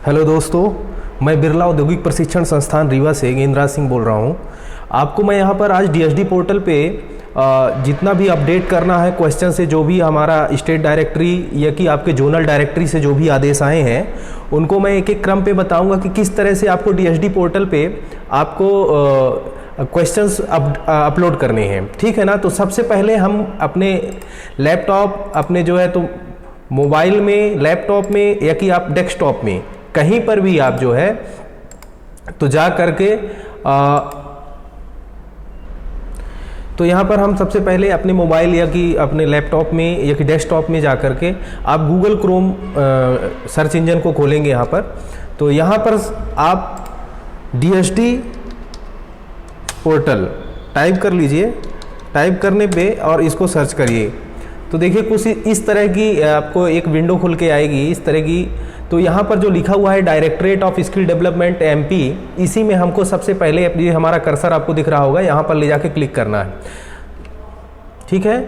Hello दोस्तों, मैं बिरला औद्योगिक प्रशिक्षण संस्थान रीवा से गेंद्राज सिंह बोल रहा हूं। आपको मैं यहां पर आज डीएसडी पोर्टल पे जितना भी अपडेट करना है क्वेश्चन से, जो भी हमारा स्टेट डायरेक्टरी या कि आपके जोनल डायरेक्टरी से जो भी आदेश आए हैं उनको मैं एक एक क्रम पे बताऊंगा कि किस तरह से आपको डीएसडी पोर्टल पे आपको क्वेश्चंस अपलोड करने हैं। ठीक है ना। तो सबसे पहले हम अपने लैपटॉप, अपने जो है तो मोबाइल में, लैपटॉप में या कि आप डेस्कटॉप में कहीं पर भी आप जो है तो जा करके तो यहाँ पर हम सबसे पहले अपने मोबाइल या कि अपने लैपटॉप में या कि डेस्कटॉप में जा करके आप गूगल क्रोम सर्च इंजन को खोलेंगे यहाँ पर। तो यहाँ पर आप डीएसडी पोर्टल टाइप कर लीजिए। टाइप करने पे और इसको सर्च करिए तो देखिए कुछ इस तरह की आपको एक विंडो खुल के आएगी, इस तरह की। तो यहाँ पर जो लिखा हुआ है directorate of skill development MP, इसी में हमको सबसे पहले अपनी हमारा कर्सर आपको दिख रहा होगा, यहाँ पर ले जाके क्लिक करना है। ठीक है।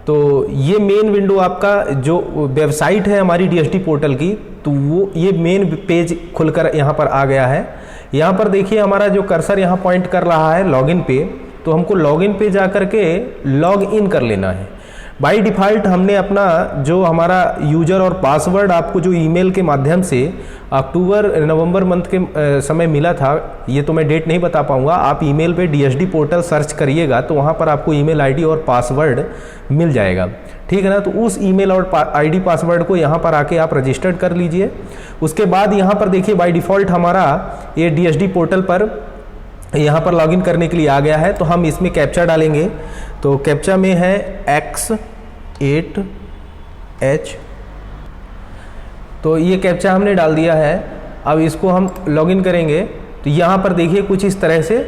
तो ये मेन विंडो आपका जो वेबसाइट है हमारी डीएसडी पोर्टल की, तो वो ये मेन पेज खुलकर यहाँ पर आ गया है। यहाँ पर देखिए हमारा जो कर्सर यहाँ पॉइंट कर रहा है लॉगिन पे, तो हमको लॉगिन पे जा करके लॉग इन कर लेना है। बाय डिफ़ॉल्ट हमने अपना जो हमारा यूज़र और पासवर्ड आपको जो ईमेल के माध्यम से अक्टूबर नवंबर मंथ के समय मिला था, ये तो मैं डेट नहीं बता पाऊँगा। आप ईमेल पे डीएसडी पोर्टल सर्च करिएगा तो वहाँ पर आपको ईमेल आईडी और पासवर्ड मिल जाएगा। ठीक है ना। तो उस ईमेल और आईडी पासवर्ड को यहाँ पर आके आप रजिस्टर्ड कर लीजिए। उसके बाद यहाँ पर देखिए बाय डिफ़ॉल्ट हमारा ये डीएसडी पोर्टल पर यहाँ पर लॉगिन करने के लिए आ गया है। तो हम इसमें कैप्चा डालेंगे। तो कैप्चा में है X8H। तो ये कैप्चा हमने डाल दिया है। अब इसको हम लॉगिन करेंगे तो यहाँ पर देखिए कुछ इस तरह से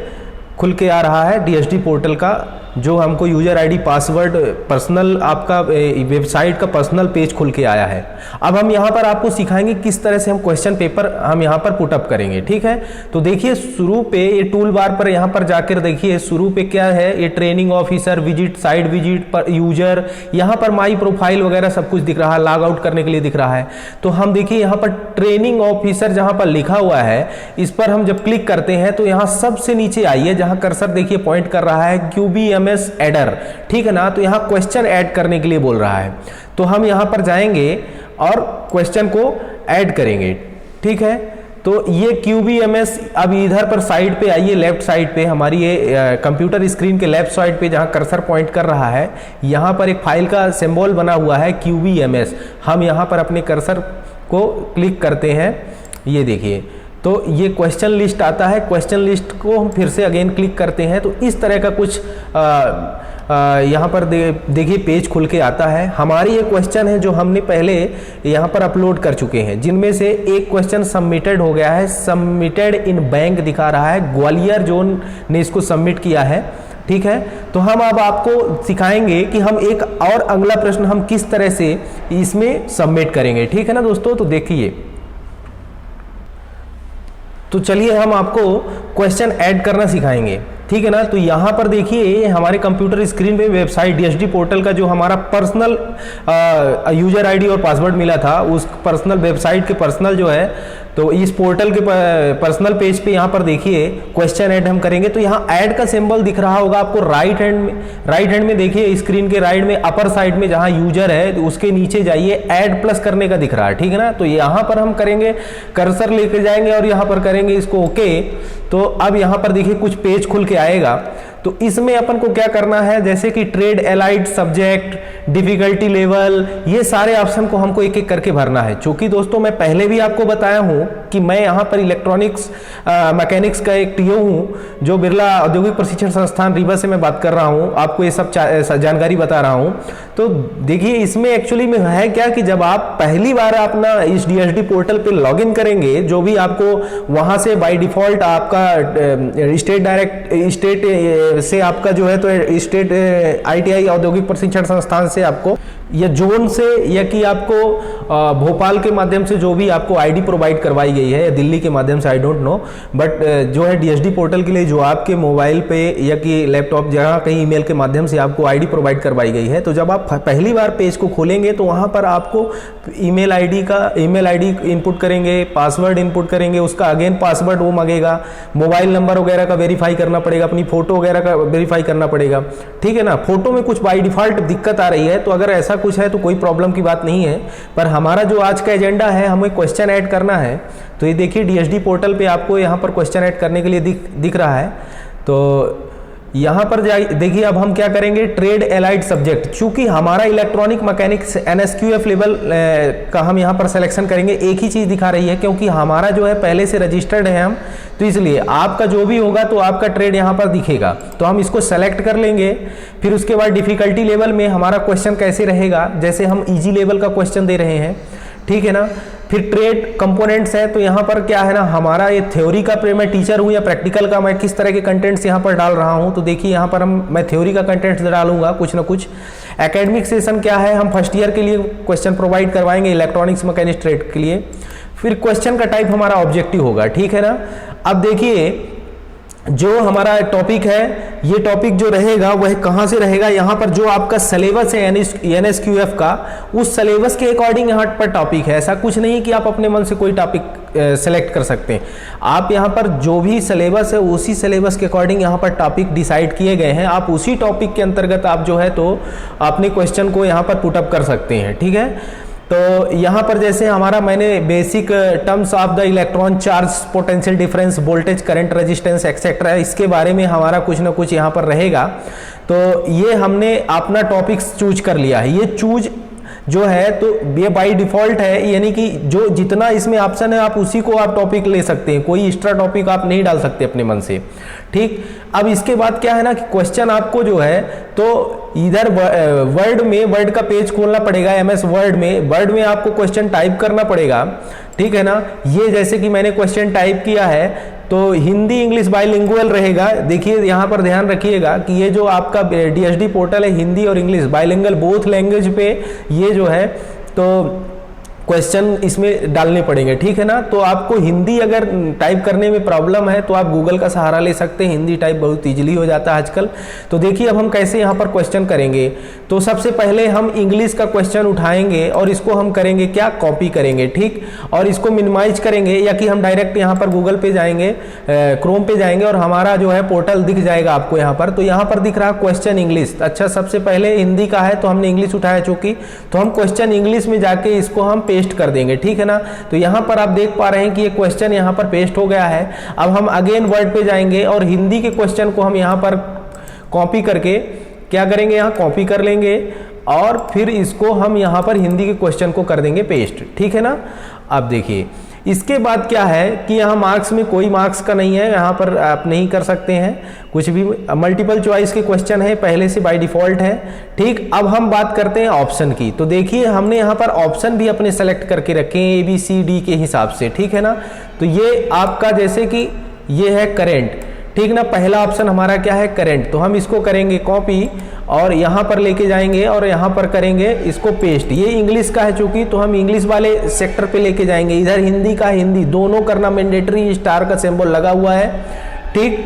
खुल के आ रहा है डीएसडी पोर्टल का, जो हमको यूज़र आईडी पासवर्ड पर्सनल आपका वेबसाइट का पर्सनल पेज खुल के आया है। अब हम यहाँ पर आपको सिखाएंगे किस तरह से हम क्वेश्चन पेपर हम यहाँ पर पुटअप करेंगे। ठीक है। तो देखिए शुरू पे ये टूल बार पर यहाँ पर जाकर देखिए शुरू पे क्या है, ये training officer, visit, site visit पर यूजर, यहाँ पर माई प्रोफाइल वगैरह सब कुछ दिख रहा है, लॉग आउट करने के लिए दिख रहा है। तो हम देखिए यहाँ पर ट्रेनिंग ऑफिसर जहाँ पर लिखा हुआ है, इस पर हम जब क्लिक करते हैं तो यहाँ सबसे नीचे आइए, जहाँ कर्सर देखिए पॉइंट कर रहा है QBMS एडर। ठीक है ना। तो यहाँ क्वेश्चन ऐड करने के लिए बोल रहा है। तो हम यहाँ पर जाएंगे और क्वेश्चन को ऐड करेंगे। ठीक है। तो ये QBMS, अब इधर पर साइड पे आइए, लेफ्ट साइड पे हमारी ये कंप्यूटर स्क्रीन के लेफ्ट साइड पे जहाँ कर्सर पॉइंट कर रहा है, यहाँ पर एक फाइल का सिंबल बना हुआ है QBMS। हम यहाँ पर अपने कर्सर को क्लिक करते हैं, ये देखिए तो ये क्वेश्चन लिस्ट आता है। क्वेश्चन लिस्ट को हम फिर से अगेन क्लिक करते हैं तो इस तरह का कुछ यहाँ पर देखिए पेज खुल के आता है। हमारी ये क्वेश्चन है जो हमने पहले यहाँ पर अपलोड कर चुके हैं, जिनमें से एक क्वेश्चन सबमिटेड हो गया है, सबमिटेड इन बैंक दिखा रहा है, ग्वालियर जोन ने इसको सबमिट किया है। ठीक है। तो हम अब आपको सिखाएंगे कि हम एक और अगला प्रश्न हम किस तरह से इसमें सबमिट करेंगे। ठीक है ना दोस्तों। तो देखिए, तो चलिए हम आपको क्वेश्चन ऐड करना सिखाएंगे। ठीक है ना। तो यहाँ पर देखिए हमारे कंप्यूटर स्क्रीन पे वेबसाइट डीएसडी पोर्टल का जो हमारा पर्सनल यूजर आईडी और पासवर्ड मिला था, उस पर्सनल वेबसाइट के पर्सनल जो है, तो इस पोर्टल के पर्सनल पेज पे यहाँ पर देखिए क्वेश्चन ऐड हम करेंगे। तो यहाँ ऐड का सिंबल दिख रहा होगा आपको राइट हैंड में देखिए, स्क्रीन के राइट में अपर साइड में जहाँ यूजर है तो उसके नीचे जाइए, ऐड प्लस करने का दिख रहा है। ठीक है ना। तो यहाँ पर हम करेंगे, कर्सर लेकर जाएंगे और यहाँ पर करेंगे इसको ओके। तो अब यहाँ पर देखिए कुछ पेज खुल के आएगा। तो इसमें अपन को क्या करना है, जैसे कि trade, allied, subject, difficulty level, ये सारे ऑप्शन को हमको एक एक करके भरना है। चूंकि दोस्तों मैं पहले भी आपको बताया हूं कि मैं यहाँ पर इलेक्ट्रॉनिक्स मैकेनिक्स का एक टीओ हूं, जो बिरला औद्योगिक प्रशिक्षण संस्थान रीवा से मैं बात कर रहा हूं, आपको ये सब जानकारी बता रहा हूं। तो देखिए इसमें एक्चुअली में है क्या कि जब आप पहली बार अपना इस डीएसडी पोर्टल पे लॉगिन करेंगे, जो भी आपको वहां से बाय डिफॉल्ट आपका स्टेट से आपका जो है तो स्टेट ITI औद्योगिक प्रशिक्षण संस्थान से आपको या जोन से या कि आपको भोपाल के माध्यम से जो भी आपको आईडी प्रोवाइड करवाई गई है या दिल्ली के माध्यम से, आई डोंट नो, बट जो है DSD पोर्टल के लिए जो आपके मोबाइल पे या कि लैपटॉप जहाँ कहीं ईमेल के माध्यम से आपको आईडी प्रोवाइड करवाई गई है, तो जब आप पहली बार पेज को खोलेंगे तो वहाँ पर आपको ईमेल आईडी इनपुट करेंगे, पासवर्ड इनपुट करेंगे, उसका अगेन पासवर्ड वो मांगेगा, मोबाइल नंबर वगैरह का वेरीफाई करना पड़ेगा, अपनी फोटो वगैरह का वेरीफाई करना पड़ेगा, ठीक है ना। फोटो में कुछ बाय डिफॉल्ट दिक्कत आ रही है, तो अगर ऐसा कुछ है तो कोई प्रॉब्लम की बात नहीं है, पर हमारा जो आज का एजेंडा है, हमें क्वेश्चन ऐड करना है। तो ये देखिए DSD पोर्टल पे आपको यहाँ पर क्वेश्चन ऐड करने के लिए दिख रहा है। तो यहाँ पर देखिए अब हम क्या करेंगे, ट्रेड एलाइड सब्जेक्ट, चूंकि हमारा इलेक्ट्रॉनिक मैकेनिक्स NSQF लेवल का हम यहाँ पर सिलेक्शन करेंगे। एक ही चीज़ दिखा रही है क्योंकि हमारा जो है पहले से रजिस्टर्ड है हम, तो इसलिए आपका जो भी होगा तो आपका ट्रेड यहाँ पर दिखेगा, तो हम इसको सेलेक्ट कर लेंगे। फिर उसके बाद डिफिकल्टी लेवल में हमारा क्वेश्चन कैसे रहेगा, जैसे हम ईजी लेवल का क्वेश्चन दे रहे हैं, ठीक है ना। फिर ट्रेड कंपोनेंट्स है, तो यहाँ पर क्या है ना, हमारा ये थ्योरी का मैं टीचर हूँ या प्रैक्टिकल का मैं किस तरह के कंटेंट्स यहाँ पर डाल रहा हूँ। तो देखिए यहाँ पर मैं थ्योरी का कंटेंट्स डालूंगा कुछ ना कुछ। एकेडमिक सेशन क्या है, हम फर्स्ट ईयर के लिए क्वेश्चन प्रोवाइड करवाएंगे इलेक्ट्रॉनिक्स मैकेनिक्स ट्रेड के लिए। फिर क्वेश्चन का टाइप हमारा ऑब्जेक्टिव होगा, ठीक है ना। अब देखिए जो हमारा टॉपिक है, ये टॉपिक जो रहेगा वह कहाँ से रहेगा, यहाँ पर जो आपका सिलेबस है NSQF का, उस सिलेबस के अकॉर्डिंग यहाँ पर टॉपिक है। ऐसा कुछ नहीं कि आप अपने मन से कोई टॉपिक सेलेक्ट कर सकते हैं। आप यहाँ पर जो भी सिलेबस है उसी सिलेबस के अकॉर्डिंग यहाँ पर टॉपिक डिसाइड किए गए हैं, आप उसी टॉपिक के अंतर्गत आप जो है तो अपने क्वेश्चन को यहाँ पर पुटअप कर सकते हैं, ठीक है। तो यहाँ पर जैसे हमारा मैंने basic terms of the electron charge, potential difference, voltage, current, resistance etcetera, इसके बारे में हमारा कुछ ना कुछ यहाँ पर रहेगा। तो ये हमने अपना टॉपिक्स चूज कर लिया है। ये चूज जो है तो ये बाय डिफॉल्ट है, यानी कि जो जितना इसमें ऑप्शन है आप उसी को आप टॉपिक ले सकते हैं, कोई एक्स्ट्रा टॉपिक आप नहीं डाल सकते अपने मन से, ठीक। अब इसके बाद क्या है ना कि क्वेश्चन आपको जो है तो इधर वर्ड का पेज खोलना पड़ेगा, MS वर्ड में आपको क्वेश्चन टाइप करना पड़ेगा, ठीक है ना। ये जैसे कि मैंने क्वेश्चन टाइप किया है तो हिंदी इंग्लिश बाइलिंगुअल रहेगा। देखिए यहाँ पर ध्यान रखिएगा कि ये जो आपका DSD पोर्टल है, हिंदी और इंग्लिश बाइलिंगुअल बोथ लैंग्वेज पे ये जो है तो क्वेश्चन इसमें डालने पड़ेंगे, ठीक है ना। तो आपको हिंदी अगर टाइप करने में प्रॉब्लम है तो आप गूगल का सहारा ले सकते हैं, हिंदी टाइप बहुत ईजिली हो जाता है आजकल। तो देखिए अब हम कैसे यहाँ पर क्वेश्चन करेंगे। तो सबसे पहले हम इंग्लिश का क्वेश्चन उठाएंगे और इसको हम करेंगे क्या, कॉपी करेंगे, ठीक, और इसको मिनिमाइज करेंगे, या कि हम डायरेक्ट यहाँ पर गूगल पे जाएंगे, क्रोम पे जाएंगे और हमारा जो है पोर्टल दिख जाएगा आपको यहाँ पर। तो यहाँ पर दिख रहा क्वेश्चन इंग्लिश। अच्छा, सबसे पहले हिंदी का है तो हमने इंग्लिश उठाया चूंकि, तो हम क्वेश्चन इंग्लिश में जाके इसको हम पेस्ट कर देंगे, ठीक है ना। तो यहाँ पर आप देख पा रहे हैं कि ये क्वेश्चन यहाँ पर पेस्ट हो गया है। अब हम अगेन वर्ड पे जाएंगे और हिंदी के क्वेश्चन को हम यहाँ पर कॉपी करके क्या करेंगे, यहाँ कॉपी कर लेंगे और फिर इसको हम यहाँ पर हिंदी के क्वेश्चन को कर देंगे पेस्ट, ठीक है ना। अब देखिए इसके बाद क्या है कि यहाँ मार्क्स में कोई मार्क्स का नहीं है, यहाँ पर आप नहीं कर सकते हैं कुछ भी, मल्टीपल चॉइस के क्वेश्चन है पहले से बाय डिफॉल्ट है, ठीक। अब हम बात करते हैं ऑप्शन की। तो देखिए हमने यहाँ पर ऑप्शन भी अपने सेलेक्ट करके रखे हैं ABCD के हिसाब से, ठीक है ना। तो ये आपका जैसे कि ये है करेंट, ठीक ना। पहला ऑप्शन हमारा क्या है, करंट, तो हम इसको करेंगे कॉपी और यहाँ पर लेके जाएंगे और यहाँ पर करेंगे इसको पेस्ट। ये इंग्लिश का है चूंकि, तो हम इंग्लिश वाले सेक्टर पे लेके जाएंगे। इधर हिंदी का हिंदी, दोनों करना मैंडेटरी, स्टार का सिंबल लगा हुआ है, ठीक।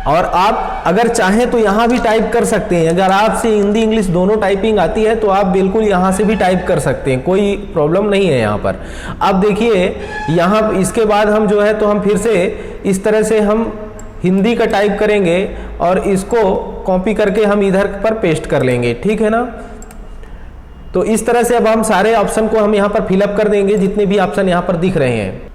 और आप अगर चाहें तो यहाँ भी टाइप कर सकते हैं, अगर आपसे हिंदी इंग्लिश दोनों टाइपिंग आती है तो आप बिल्कुल यहाँ से भी टाइप कर सकते हैं, कोई प्रॉब्लम नहीं है यहाँ पर। अब देखिए यहाँ इसके बाद हम जो है तो हम फिर से इस तरह से हम हिंदी का टाइप करेंगे और इसको कॉपी करके हम इधर पर पेस्ट कर लेंगे, ठीक है ना। तो इस तरह से अब हम सारे ऑप्शन को हम यहाँ पर फिलअप कर देंगे, जितने भी ऑप्शन यहाँ पर दिख रहे हैं।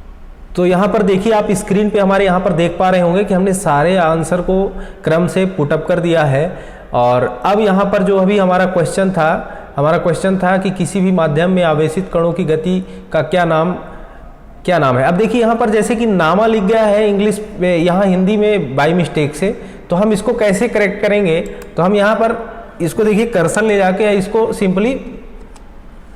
तो यहाँ पर देखिए आप स्क्रीन पे हमारे यहाँ पर देख पा रहे होंगे कि हमने सारे आंसर को क्रम से पुटअप कर दिया है। और अब यहाँ पर जो अभी हमारा क्वेश्चन था कि किसी भी माध्यम में आवेशित कणों की गति का क्या नाम है। अब देखिए यहाँ पर जैसे कि नामा लिख गया है इंग्लिश में, यहाँ हिंदी में बाय मिस्टेक से, तो हम इसको कैसे करेक्ट करेंगे। तो हम यहाँ पर इसको देखिए कर्सर ले जाके इसको सिंपली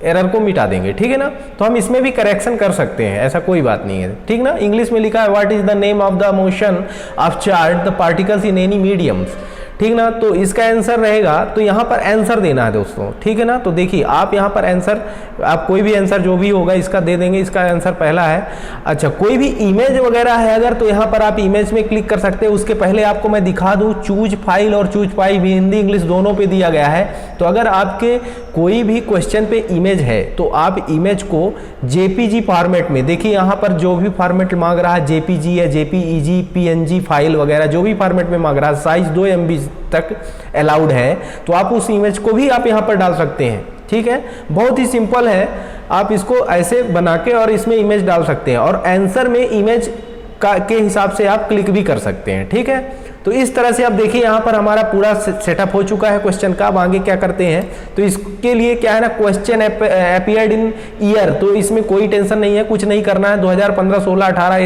एरर को मिटा देंगे, ठीक है ना। तो हम इसमें भी करेक्शन कर सकते हैं, ऐसा कोई बात नहीं है, ठीक ना। इंग्लिश में लिखा है what is the name of the motion of charge the particles in any mediums, ठीक ना। तो इसका आंसर रहेगा, तो यहाँ पर आंसर देना है दोस्तों, ठीक है ना। तो देखिए आप यहाँ पर आंसर, आप कोई भी आंसर जो भी होगा इसका दे देंगे। इसका आंसर पहला है। अच्छा, कोई भी इमेज वगैरह है अगर, तो यहाँ पर आप इमेज में क्लिक कर सकते हैं। उसके पहले आपको मैं दिखा दूँ, चूज फाइल और चूज फाइल भी हिंदी इंग्लिश दोनों पे दिया गया है। तो अगर आपके कोई भी क्वेश्चन पे इमेज है तो आप इमेज को जेपीजी फॉर्मेट में, देखिए यहाँ पर जो भी फॉर्मेट मांग रहा है, जेपीजी या जेपीईजी, पीएनजी फाइल वगैरह जो भी फॉर्मेट में मांग रहा है, साइज 2 MB तक अलाउड है, तो आप उस इमेज को भी आप यहाँ पर डाल सकते हैं, ठीक है। बहुत ही सिंपल है, आप इसको ऐसे बना के और इसमें इमेज डाल सकते हैं और आंसर में इमेज के हिसाब से आप क्लिक भी कर सकते हैं, ठीक है। तो इस तरह से आप देखिए यहाँ पर हमारा पूरा सेटअप हो चुका है क्वेश्चन का। अब आगे क्या करते हैं, तो इसके लिए क्या है ना, क्वेश्चन अपीयर्ड इन ईयर, तो इसमें कोई टेंशन नहीं है, कुछ नहीं करना है। 2015, 16, 18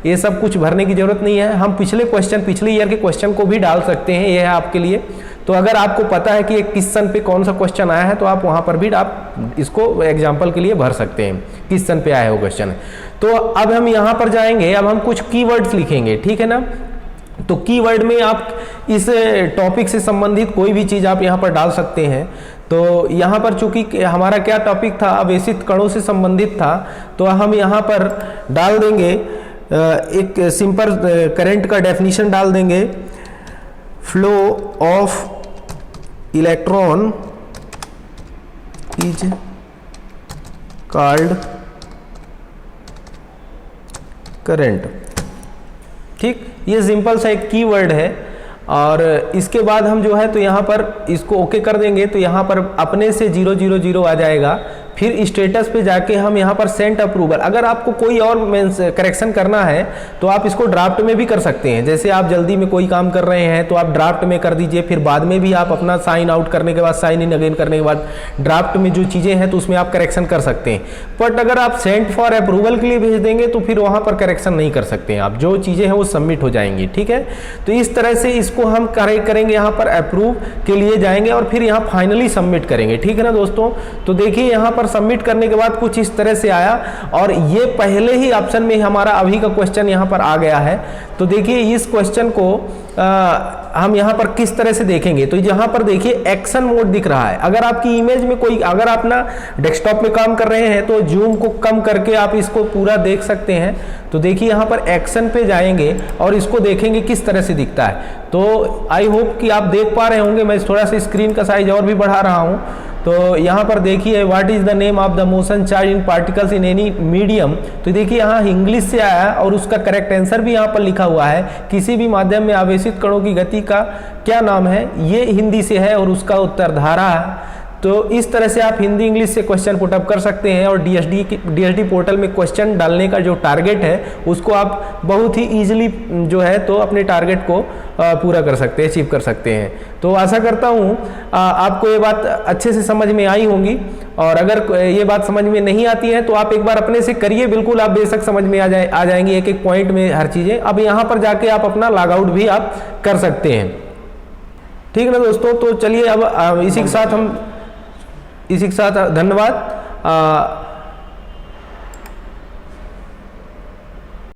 ये सब कुछ भरने की जरूरत नहीं है। हम पिछले ईयर के क्वेश्चन को भी डाल सकते हैं, ये है आपके लिए। तो अगर आपको पता है कि एक किस सन पे कौन सा क्वेश्चन आया है, तो आप वहां पर भी आप इसको एग्जाम्पल के लिए भर सकते हैं, किस सन पे आया है वो क्वेश्चन। तो अब हम यहाँ पर जाएंगे, अब हम कुछ कीवर्ड्स लिखेंगे, ठीक है ना। तो कीवर्ड में आप इस टॉपिक से संबंधित कोई भी चीज़ आप यहाँ पर डाल सकते हैं। तो यहाँ पर चूंकि हमारा क्या टॉपिक था, आवेशित कणों से संबंधित था, तो हम यहाँ पर डाल देंगे एक सिंपल करंट का डेफिनेशन डाल देंगे, flow of electron is called current, ठीक। ये सिंपल सा एक कीवर्ड है। और इसके बाद हम जो है तो यहाँ पर इसको ओके कर देंगे, तो यहाँ पर अपने से 000 आ जाएगा। फिर स्टेटस पे जाके हम यहाँ पर सेंट अप्रूवल, अगर आपको कोई और करेक्शन करना है तो आप इसको ड्राफ्ट में भी कर सकते हैं। जैसे आप जल्दी में कोई काम कर रहे हैं तो आप ड्राफ्ट में कर दीजिए, फिर बाद में भी आप अपना साइन आउट करने के बाद, साइन इन अगेन करने के बाद ड्राफ्ट में जो चीज़ें हैं तो उसमें आप करेक्शन कर सकते हैं। बट अगर आप सेंट फॉर अप्रूवल के लिए भेज देंगे तो फिर वहाँ पर करेक्शन नहीं कर सकते हैं आप, जो चीज़ें हैं वो सबमिट हो जाएंगी, ठीक है। तो इस तरह से इसको हम करेंगे, यहाँ पर अप्रूव के लिए जाएंगे और फिर यहाँ फाइनली सबमिट करेंगे, ठीक है ना दोस्तों। तो देखिए यहाँ पर सबमिट करने के बाद कुछ इस तरह से आया और ये पहले ही ऑप्शन में हमारा अभी का क्वेश्चन यहाँ पर आ गया है। तो देखिए इस क्वेश्चन को हम यहाँ पर किस तरह से देखेंगे, तो यहाँ पर देखिए एक्शन मोड दिख रहा है। अगर आपकी इमेज में कोई, अगर आप ना डेस्कटॉप में काम कर रहे हैं तो जूम को कम करके आप इसको पूरा देख सकते हैं। तो देखिए यहाँ पर एक्शन पे जाएंगे और इसको देखेंगे किस तरह से दिखता है। तो आई होप कि आप देख पा रहे होंगे, मैं थोड़ा सा स्क्रीन का साइज और भी बढ़ा रहा हूँ। तो यहाँ पर देखिए what is the name of the motion charge in particles in any medium, तो देखिए यहाँ इंग्लिश से आया है और उसका करेक्ट आंसर भी यहाँ पर लिखा हुआ है, किसी भी माध्यम में आवेशित कणों की गति का क्या नाम है, ये हिंदी से है और उसका उत्तर धारा है। तो इस तरह से आप हिंदी इंग्लिश से क्वेश्चन पुटअप कर सकते हैं और डीएसडी पोर्टल में क्वेश्चन डालने का जो टारगेट है उसको आप बहुत ही ईजिली जो है तो अपने टारगेट को पूरा कर सकते हैं, अचीव कर सकते हैं। तो आशा करता हूँ आपको ये बात अच्छे से समझ में आई होंगी, और अगर ये बात समझ में नहीं आती है तो आप एक बार अपने से करिए, बिल्कुल आप बेशक समझ में आ जाएंगी एक एक पॉइंट में हर चीज़ें। अब यहाँ पर जाके आप अपना लॉग आउट भी आप कर सकते हैं, ठीक है ना दोस्तों। तो चलिए अब इसी के साथ धन्यवाद।